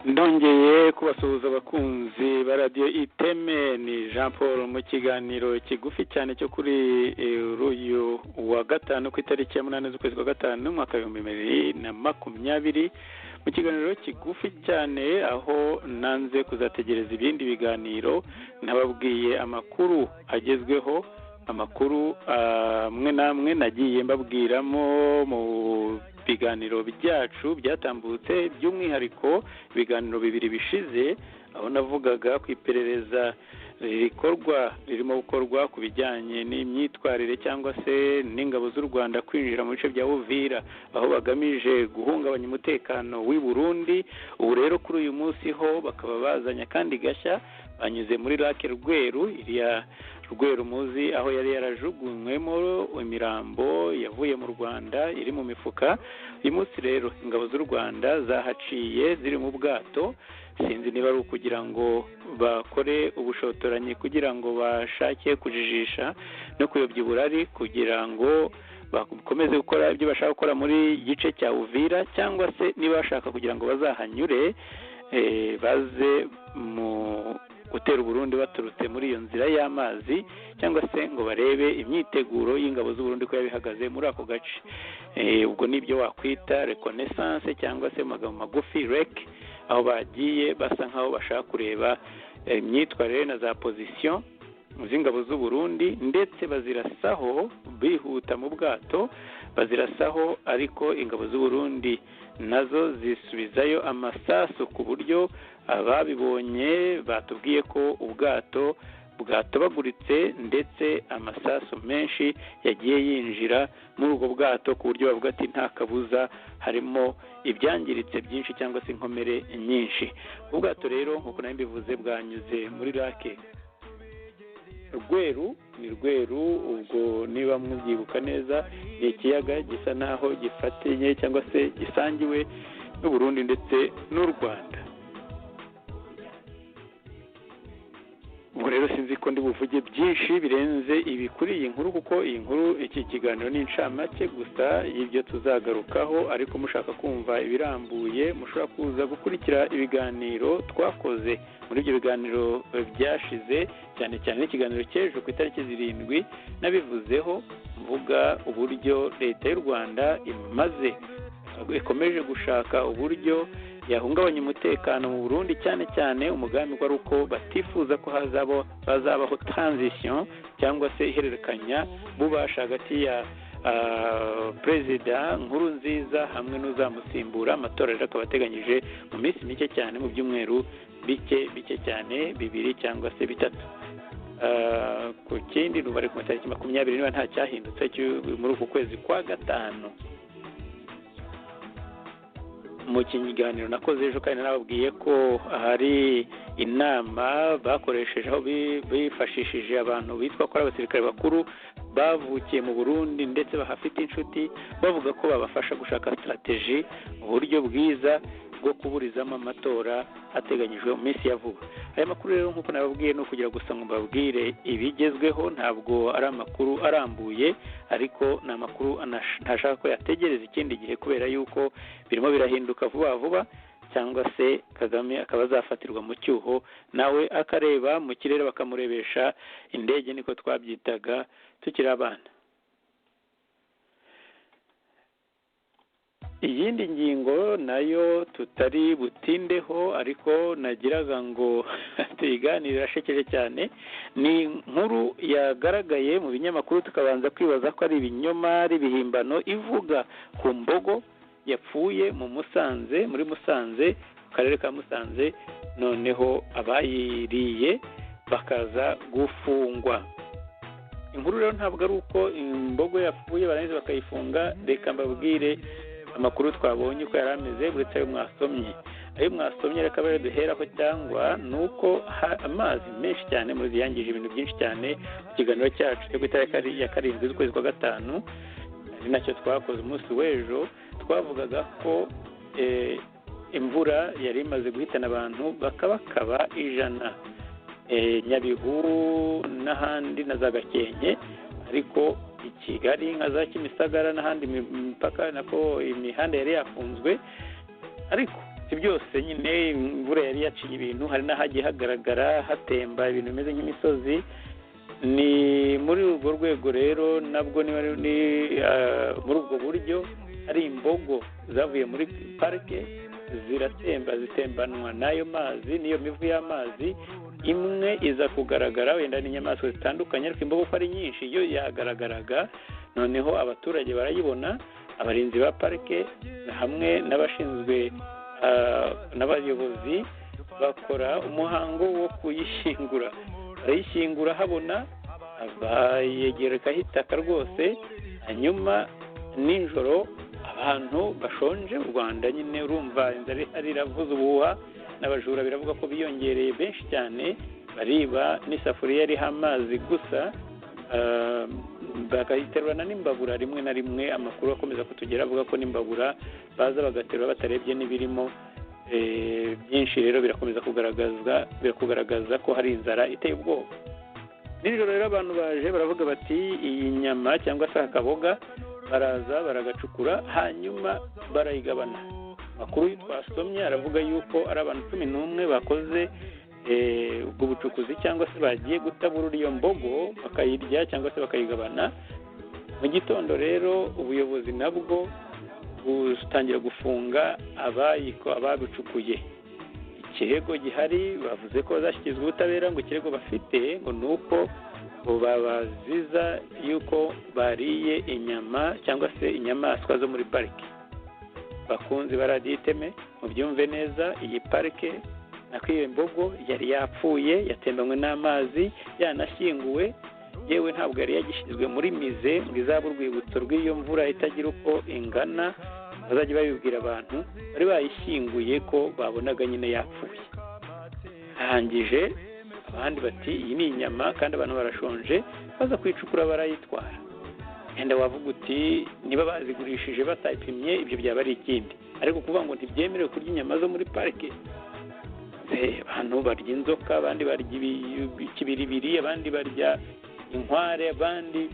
ndongeye kubasuhuza abakunzi ba Radio Iteme. Ni Jean Paul mu kiganiro kigufi cyane cyo kuri uyu wa gatanu ku itariki ya 8 z'ukwezi kwa gatanu mu mwaka wa 2020, mu kiganiro kigufi cyane aho nanze kuzategereza ibindi biganiro. Nababwiye amakuru agezweho, amakuru amwe namwe nagiye mbabwiramo mu biganiro byacu byatambutse, by'umwihariko ibiganiro bibiri bishize, aho navugaga ku iperereza ririmo gukorwa ku bijyanye n'imyitwarire cyangwa se n'ingabo z'u Rwanda kwinjira mu bice bya Uvira, aho bagamije guhungabanya umutekano w'i Burundi. Ubu rero kuri uyu munsi ho bakaba bazanya kandi gashya, banyuze muri Lake Rweru, iriya Rweru muzi aho yari yarajugunywemo imirambo yavuye mu Rwanda iri mu mifuka. Uyu munsi rero ingabo z'u Rwanda zahaciye ziri mu bwato, sinzi niba ari ukugira ngo bakore ubushotoranyi, kugira ngo bashake kujijisha no kuyobya uburari, kugira ngo bakomeze gukora ibyo bashaka gukora muri gice cya Uvira, cyangwa se niba bashaka kugira ngo bazahanyure baze mu gutera Burundi baturutse muri iyo nzira y'amazi, cyangwa se ngo barebe imyiteguro y'ingabo z'u Burundi ko yabihagaze muri ako gace. Ubwo nibyo wakwita reconnaissance cyangwa se magambo magufi rec, aho bagiye basa nkaho bashaka kureba imyitwarire na za position z'ingabo z'u Burundi, ndetse bazirasaho bihuta mu bwato, bazirasaho ariko ingabo z'u Burundi nazo zisubizayo amasasu, ku buryo ababibonye batubwiye ko ubwato bwatobaguritse, ndetse amasasu menshi yagiye yinjira muri ubwo bwato, ku buryo bavuga ati nta kabuza harimo ibyangiritse byinshi cyangwa se inkomere nyinshi. Ubwato rero nk'uko nari mbivuze bwanyuze muri Lake Rweru, ni Rweru, ubwo niba mubyibuka neza ni ikiyaga gisa naho gifatanye cyangwa se gisangiwe n'u Burundi ndetse n'u Rwanda. Ubwo rero sinzi ko ndi buvuge byinshi birenze ibi kuri iyi nkuru, kuko iyi nkuru, iki kiganiro ni incamake gusa y'ibyo tuzagarukaho, ariko mushaka kumva ibirambuye mushobora kuza gukurikira ibiganiro twakoze muri ibyo biganiro byashize, cyane cyane n'ikiganiro cy'ejo ku itariki 7 nabivuzeho, mvuga uburyo leta y'u Rwanda ikomeje gushaka uburyo yahungabanya umutekano mu Burundi, cyane cyane umugambi wari uko batifuza ko hazabaho transition cyangwa se ihererekanya bubasha hagati ya perezida Nkurunziza hamwe n'uzamusimbura. Amatora rero akaba ateganyije mu minsi mike cyane, mu byumweru bike cyane, 2 cyangwa se 3. Ku kindi n'ubare ku matariki 20 niba nta cyahindutse muri uku kwezi kwa gatanu. Mu kiganiro nakoze ejo kandi nababwiye ko hari inama bakoresheje aho bifashishije abantu bitwa ko ari abasirikare bakuru bavukiye mu Burundi ndetse bahafite inshuti, bavuga ko babafasha gushaka strategy, uburyo bwiza bwo kuburizamo amatora ateganyijwe mu minsi ya vuba. Aya makuru rero nk'uko nababwiye no kugira gusa ngo mbabwire ibigezweho, ntabwo ari amakuru arambuye, ariko ni amakuru ntashaka ko yategereza ikindi gihe, kubera yuko birimo birahinduka vuba vuba, cyangwa se Kagame akaba azafatirwa mu cyuho, nawe akareba mu kirere bakamurebesha indege, niko twabyitaga tukiri abana. Iyindi ngingo nayo tutari butindeho, ariko nagiraga ngo tuyiganire, irashekeje cyane. Ni inkuru yagaragaye mu binyamakuru tukabanza kwibaza ko ari ibinyoma, ari ibihimbano, ivuga ku mbogo yapfuye muri Musanze, mu karere ka Musanze, noneho abayiriye bakaza gufungwa. Inkuru rero ntabwo ari uko imbogo yapfuye barangiza bakayifunga. Reka mbabwire amakuru twabonye uko yari ameze, uretse ayo mwasomye reka bare duheraho, cyangwa nuko amazi menshi cyane muri yangije ibintu byinshi cyane. Mu kiganiro cyacu cyo ku itariki ya 7 z'ukwezi kwa gatanu, ari nacyo twakoze umunsi w'ejo, twavugaga ko imvura yari imaze guhitana abantu bakabakaba 100, Nyabihu n'ahandi na za Gakenke, ariko i Kigali nka za Kimisagara n'ahandi imipaka nako imihanda yari yafunzwe. Ariko si byose nyine imvura yari yaciye ibintu, hari n'ahagiye hagaragara hatemba ibintu bimeze nk'imisozi. Ni muri urwo rwego rero nabwo ni muri ubwo buryo hari imbogo zavuye muri parike ziratemba, zitembanwa n'ayo mazi n'iyo mivu y'amazi. Imwe iza kugaragara, wenda n'inyamaswa zitandukanye, ariko imbogo ko ari nyinshi yo yagaragaraga. Noneho abaturage barayibona, abarinzi ba parike hamwe n'abashinzwe n'abayobozi bakora umuhango wo kuyishyingura. Barayishyingura habona, bayegerekaho itaka rwose. Hanyuma nijoro abantu bashonje, u Rwanda nyine urumva inzara iravuza ubuhuha, n'abajura biravuga ko biyongereye benshi cyane, bariba n'isafuriya iriho amazi gusa, bagahiterurana n'imbabura. Rimwe na rimwe amakuru akomeza kutugera avuga ko n'imbabura baza bagaterura batarebye n'ibirimo. Byinshi rero birakomeza kugaragaza ko hari inzara iteye ubwoba. Nijoro rero abantu baje baravuga bati iyi nyama cyangwa se akaboga baraza baragacukura, hanyuma barayigabana. Amakuru twasomye aravuga yuko ari abantu 11 bakoze ubwo bucukuzi, cyangwa se bagiye gutabura iyo mbogo bakayirya cyangwa se bakayigabana. Mu gitondo rero ubuyobozi nabwo butangira gufunga ababicukuye. Ikirego gihari bavuze ko bazashyikirizwa ubutabera, ngo ikirego bafite ngo ni uko babaziza yuko bariye inyama cyangwa se inyamaswa zo muri parike. Bakunzi ba Radio Iteme mubyumve neza, iyi parike nako iyo mbogo yari yapfuye, yatembanywe n'amazi, yanashyinguwe, yewe ntabwo yari yagishyizwe muri mize ngo izaba urwibutso rw'iyo mvura itagira uko ingana. Bazajya babibwira abantu, bari bayishyinguye ko babonaga nyine yapfuye. Hangije abandi bati iyi ni inyama kandi abantu barashonje, baza kwicukura barayitwara. Enda wavuga uti niba bazigurishije batayipimye ibyo byaba ari ikindi, ariko kuvuga ngo ntibyemerewe kurya inyama zo muri parike. Abantu barya inzoka, abandi barya ikibiribiri, abandi barya inkware, abandi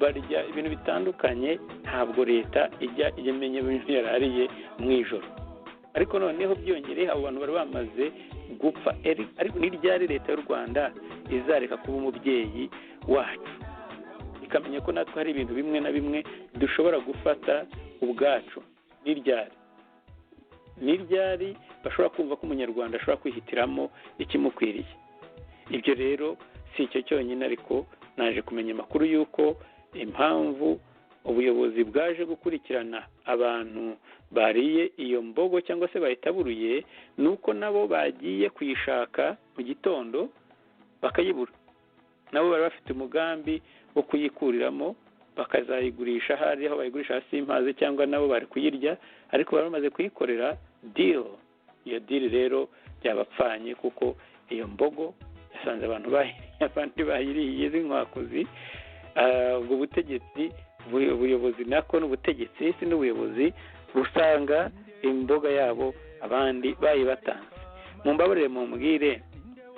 barya ibintu bitandukanye. Ntabwo leta ijya imenya ibintu yarariye mu ijoro. Ariko noneho byongereye abo bantu bari bamaze gupfa. Ariko n'iryari leta y'u Rwanda izareka kuba umubyeyi wacu, ikamenya ko natwe hari ibintu bimwe na bimwe dushobora gufata ubwacu. N'iryari bashobora kumva ko umunyarwanda ashobora kwihitiramo ikimukwiriye. Ibyo rero si icyo cyonyine, ariko naje kumenya amakuru y'uko impamvu ubuyobozi bwaje gukurikirana abantu bariye iyo mbogo cyangwa se bayitaburuye, ni uko nabo bagiye kuyishaka mu gitondo bakayibura. Nabo bari bafite umugambi wo kuyikuriramo bakazayigurisha, hari aho bayigurisha hasi y'impaze, cyangwa nabo bari kuyirya, ariko bari bamaze kuyikorera deal. Iyo deal rero byabapfanye, kuko iyo mbogo yasanze abandi bayiriye z'inkwakuzi. Ubwo butegetsi, ubuyobozi nako n'ubutegetsi si n'ubuyobozi usanga imboga yabo abandi bayibatanze. Mumbabarire mumbwire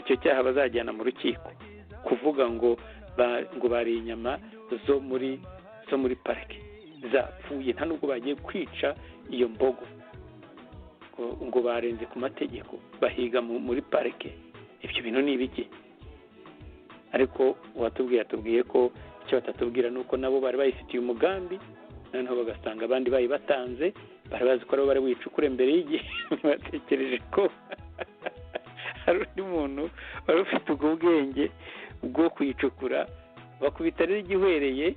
icyo cyaha bazajyana mu rukiko, kuvuga ngo bari inyama zo muri parike zapfuye, nta nubwo bagiye kwica iyo mbogo, ngo barenze ku mategeko bahiga muri parike. Ibyo bintu ni ibiki? Ariko atubwiye ko icyo batatubwira ni uko nabo bari bayifitiye umugambi, noneho bagasanga abandi bayibatanze. Bari bazi ko bari wicukure mbere y'igihe, batekereje ko hari undi muntu wari ufite ubwo bwenge bwo kuyicukura, bakubita rero igihwereye,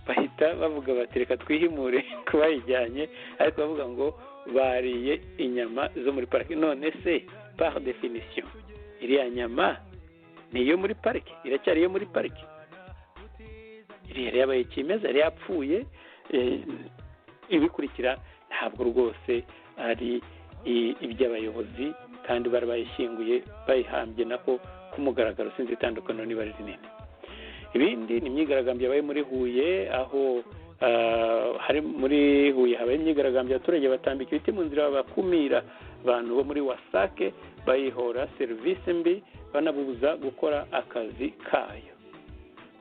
bahita bavuga bati reka twihimure ku bayijyanye, ariko bavuga ngo bariye inyama zo muri parike. None se par definition iriya nyama ni iyo muri parike? Iracyari iyo muri parike? Iriya yabaye kimeza, yari yapfuye. Ibikurikira ntabwo rwose ari iby'abayobozi, kandi bari bayishyinguye bayihambye nako ku mugaragaro. Sinzi itandukaniro niba ari rinini. Ibindi ni imyigaragambyo yabaye muri Huye, aho hari muri Huye habaye imyigaragambyo, abaturage batambika ibiti mu nzira bakumira abantu bo muri Wasake, bayihora serivisi mbi, banabuza gukora akazi kayo.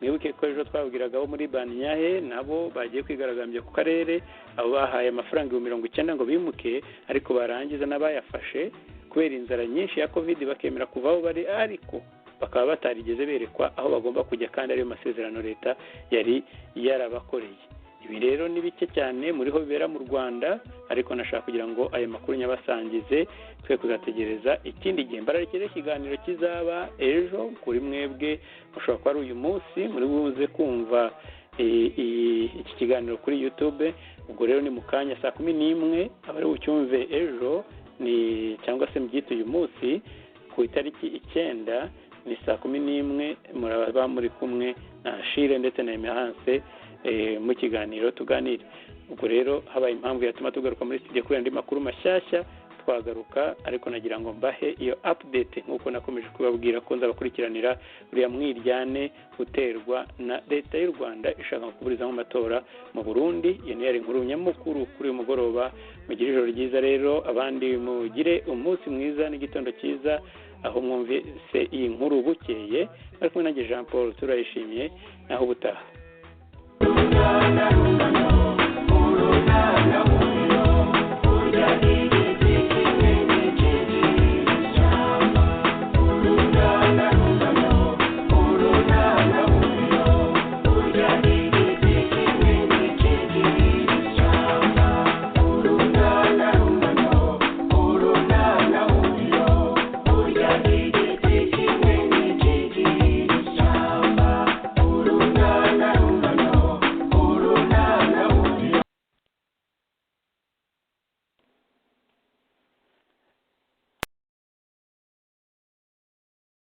mwibuke ko ejo twabwiraga abo muri Banyahe nabo bagiye kwigaragambya ku karere, abo bahaye amafaranga 90 ngo bimuke, ariko barangiza n'abayafashe kubera inzara nyinshi ya covid bakemera kuva aho bari, ariko bakaba batarigeze berekwa aho bagomba kujya kandi ariyo masezerano leta yari yarabakoreye. Ibi rero ni bike cyane muriho bibera mu Rwanda, ariko nashaka kugira ngo ayo makuru nyabasangize, twe kuzategereza ikindi gihe. Mbararekere ikiganiro kizaba ejo kuri mwebwe, mushobora kuba ari uyu munsi muri buze kumva iki kiganiro kuri YouTube. Ubwo rero ni mu kanya saa 11 abari bucyumve ejo ni cyangwa se mbyite uyu munsi ku itariki 9 ni saa 11 muraba muri kumwe na Shire ndetse na Emerance mu kiganiro tuganire. Ubwo rero habaye impamvu yatuma tugaruka muri studio kuri andi makuru mashyashya twagaruka, ariko nagira ngo mbahe iyo update nk'uko nakomeje kubabwira ko nzabakurikiranira buriya mwiryane uterwa na leta y'u Rwanda ishaka kuburiza mu matora mu Burundi. Iyo ni yari inkuru nyamukuru kuri uyu mugoroba. Mugire ijoro ryiza rero, abandi mugire umunsi mwiza n'igitondo cyiza aho mwumvise iyi nkuru bukeye. Ariko nanjye Jean Paul turayishimye, naho ubutaha.